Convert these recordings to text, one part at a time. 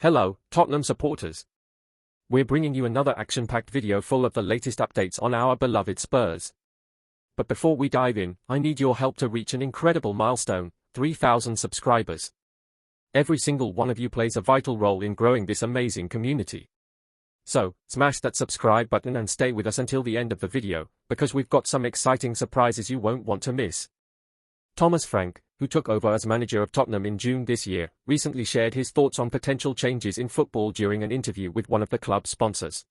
Hello, Tottenham supporters. We're bringing you another action-packed video full of the latest updates on our beloved Spurs. But before we dive in, I need your help to reach an incredible milestone, 3,000 subscribers. Every single one of you plays a vital role in growing this amazing community. So, smash that subscribe button and stay with us until the end of the video, because we've got some exciting surprises you won't want to miss. Thomas Frank, who took over as manager of Tottenham in June this year, recently shared his thoughts on potential changes in football during an interview with one of the club's sponsors.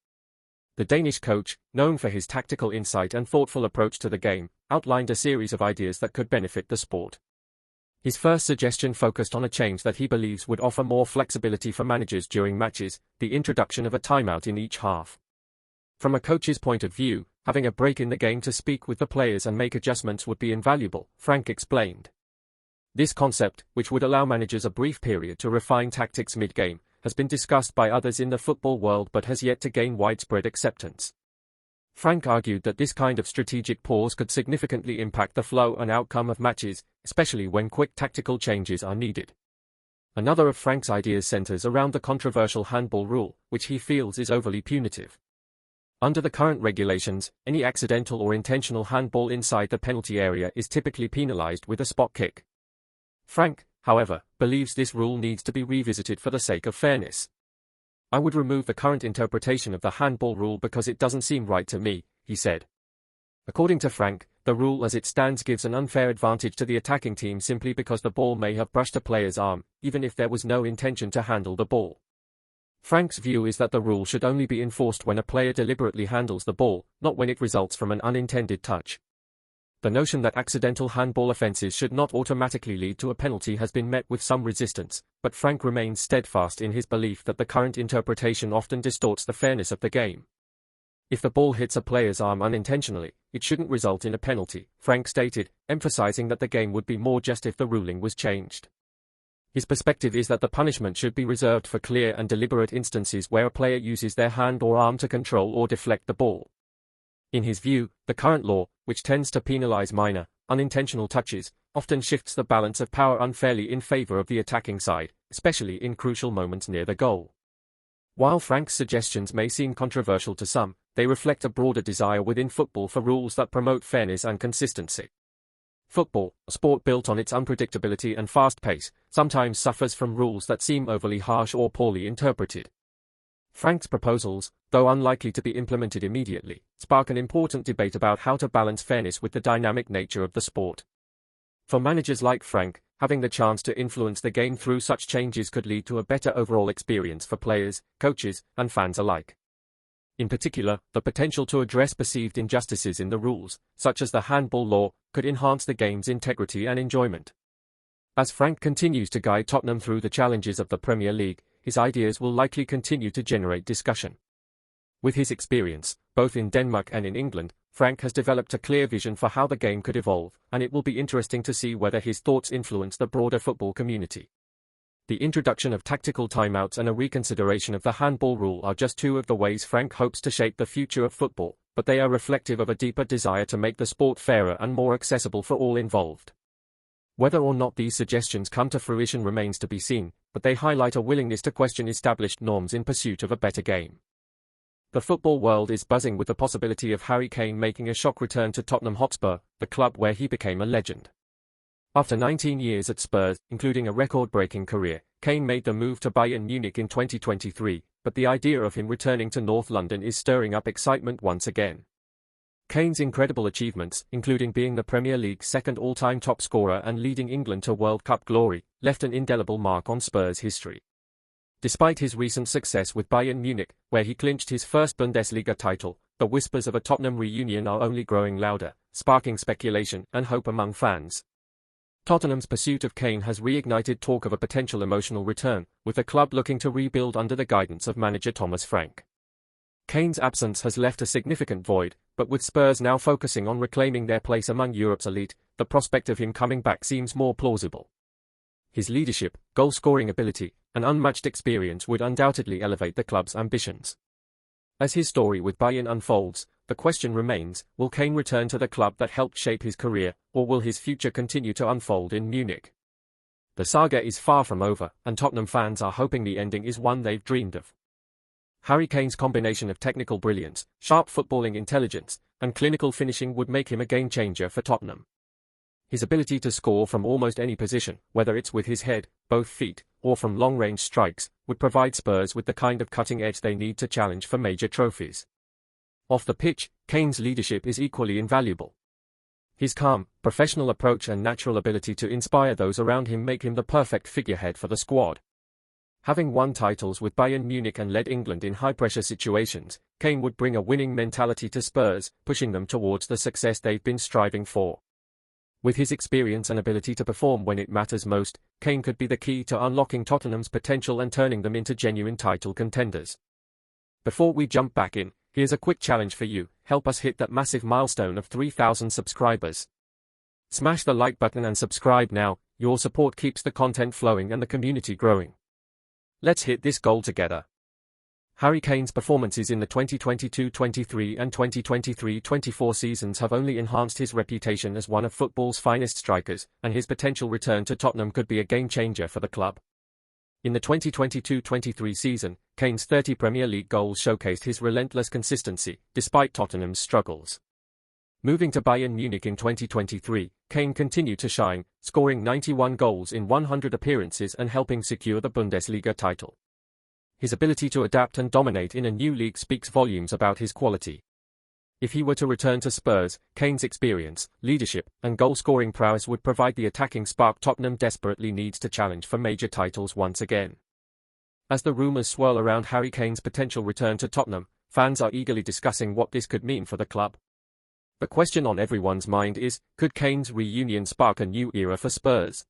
The Danish coach, known for his tactical insight and thoughtful approach to the game, outlined a series of ideas that could benefit the sport. His first suggestion focused on a change that he believes would offer more flexibility for managers during matches, the introduction of a timeout in each half. From a coach's point of view, having a break in the game to speak with the players and make adjustments would be invaluable, Frank explained. This concept, which would allow managers a brief period to refine tactics mid-game, has been discussed by others in the football world but has yet to gain widespread acceptance. Frank argued that this kind of strategic pause could significantly impact the flow and outcome of matches, especially when quick tactical changes are needed. Another of Frank's ideas centers around the controversial handball rule, which he feels is overly punitive. Under the current regulations, any accidental or intentional handball inside the penalty area is typically penalized with a spot kick. Frank, however, believes this rule needs to be revisited for the sake of fairness. "I would remove the current interpretation of the handball rule because it doesn't seem right to me," he said. According to Frank, the rule as it stands gives an unfair advantage to the attacking team simply because the ball may have brushed a player's arm, even if there was no intention to handle the ball. Frank's view is that the rule should only be enforced when a player deliberately handles the ball, not when it results from an unintended touch. The notion that accidental handball offenses should not automatically lead to a penalty has been met with some resistance, but Frank remains steadfast in his belief that the current interpretation often distorts the fairness of the game. If the ball hits a player's arm unintentionally, it shouldn't result in a penalty, Frank stated, emphasizing that the game would be more just if the ruling was changed. His perspective is that the punishment should be reserved for clear and deliberate instances where a player uses their hand or arm to control or deflect the ball. In his view, the current law, which tends to penalize minor, unintentional touches, often shifts the balance of power unfairly in favor of the attacking side, especially in crucial moments near the goal. While Frank's suggestions may seem controversial to some, they reflect a broader desire within football for rules that promote fairness and consistency. Football, a sport built on its unpredictability and fast pace, sometimes suffers from rules that seem overly harsh or poorly interpreted. Frank's proposals, though unlikely to be implemented immediately, spark an important debate about how to balance fairness with the dynamic nature of the sport. For managers like Frank, having the chance to influence the game through such changes could lead to a better overall experience for players, coaches, and fans alike. In particular, the potential to address perceived injustices in the rules, such as the handball law, could enhance the game's integrity and enjoyment. As Frank continues to guide Tottenham through the challenges of the Premier League, his ideas will likely continue to generate discussion. With his experience, both in Denmark and in England, Frank has developed a clear vision for how the game could evolve, and it will be interesting to see whether his thoughts influence the broader football community. The introduction of tactical timeouts and a reconsideration of the handball rule are just two of the ways Frank hopes to shape the future of football, but they are reflective of a deeper desire to make the sport fairer and more accessible for all involved. Whether or not these suggestions come to fruition remains to be seen, but they highlight a willingness to question established norms in pursuit of a better game. The football world is buzzing with the possibility of Harry Kane making a shock return to Tottenham Hotspur, the club where he became a legend. After 19 years at Spurs, including a record-breaking career, Kane made the move to Bayern Munich in 2023, but the idea of him returning to North London is stirring up excitement once again. Kane's incredible achievements, including being the Premier League's second all-time top scorer and leading England to World Cup glory, left an indelible mark on Spurs' history. Despite his recent success with Bayern Munich, where he clinched his first Bundesliga title, the whispers of a Tottenham reunion are only growing louder, sparking speculation and hope among fans. Tottenham's pursuit of Kane has reignited talk of a potential emotional return, with the club looking to rebuild under the guidance of manager Thomas Frank. Kane's absence has left a significant void, but with Spurs now focusing on reclaiming their place among Europe's elite, the prospect of him coming back seems more plausible. His leadership, goal-scoring ability, and unmatched experience would undoubtedly elevate the club's ambitions. As his story with Bayern unfolds, the question remains, will Kane return to the club that helped shape his career, or will his future continue to unfold in Munich? The saga is far from over, and Tottenham fans are hoping the ending is one they've dreamed of. Harry Kane's combination of technical brilliance, sharp footballing intelligence, and clinical finishing would make him a game-changer for Tottenham. His ability to score from almost any position, whether it's with his head, both feet, or from long-range strikes, would provide Spurs with the kind of cutting edge they need to challenge for major trophies. Off the pitch, Kane's leadership is equally invaluable. His calm, professional approach and natural ability to inspire those around him make him the perfect figurehead for the squad. Having won titles with Bayern Munich and led England in high-pressure situations, Kane would bring a winning mentality to Spurs, pushing them towards the success they've been striving for. With his experience and ability to perform when it matters most, Kane could be the key to unlocking Tottenham's potential and turning them into genuine title contenders. Before we jump back in, here's a quick challenge for you: help us hit that massive milestone of 3,000 subscribers. Smash the like button and subscribe now. Your support keeps the content flowing and the community growing. Let's hit this goal together. Harry Kane's performances in the 2022-23 and 2023-24 seasons have only enhanced his reputation as one of football's finest strikers, and his potential return to Tottenham could be a game-changer for the club. In the 2022-23 season, Kane's 30 Premier League goals showcased his relentless consistency, despite Tottenham's struggles. Moving to Bayern Munich in 2023, Kane continued to shine, scoring 91 goals in 100 appearances and helping secure the Bundesliga title. His ability to adapt and dominate in a new league speaks volumes about his quality. If he were to return to Spurs, Kane's experience, leadership, and goal-scoring prowess would provide the attacking spark Tottenham desperately needs to challenge for major titles once again. As the rumours swirl around Harry Kane's potential return to Tottenham, fans are eagerly discussing what this could mean for the club. The question on everyone's mind is, could Kane's reunion spark a new era for Spurs?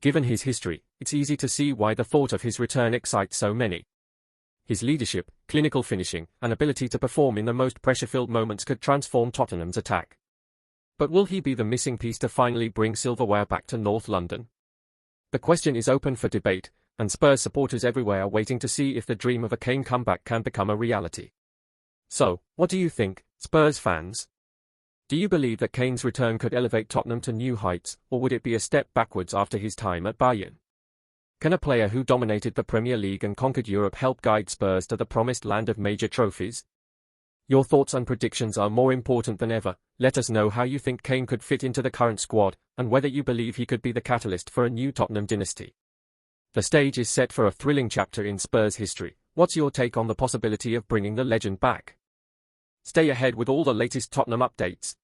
Given his history, it's easy to see why the thought of his return excites so many. His leadership, clinical finishing, and ability to perform in the most pressure-filled moments could transform Tottenham's attack. But will he be the missing piece to finally bring silverware back to North London? The question is open for debate, and Spurs supporters everywhere are waiting to see if the dream of a Kane comeback can become a reality. So, what do you think, Spurs fans? Do you believe that Kane's return could elevate Tottenham to new heights, or would it be a step backwards after his time at Bayern? Can a player who dominated the Premier League and conquered Europe help guide Spurs to the promised land of major trophies? Your thoughts and predictions are more important than ever. Let us know how you think Kane could fit into the current squad, and whether you believe he could be the catalyst for a new Tottenham dynasty. The stage is set for a thrilling chapter in Spurs history. What's your take on the possibility of bringing the legend back? Stay ahead with all the latest Tottenham updates.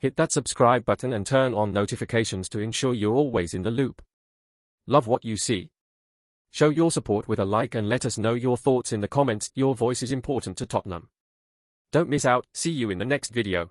Hit that subscribe button and turn on notifications to ensure you're always in the loop. Love what you see? Show your support with a like and let us know your thoughts in the comments. Your voice is important to Tottenham. Don't miss out. See you in the next video.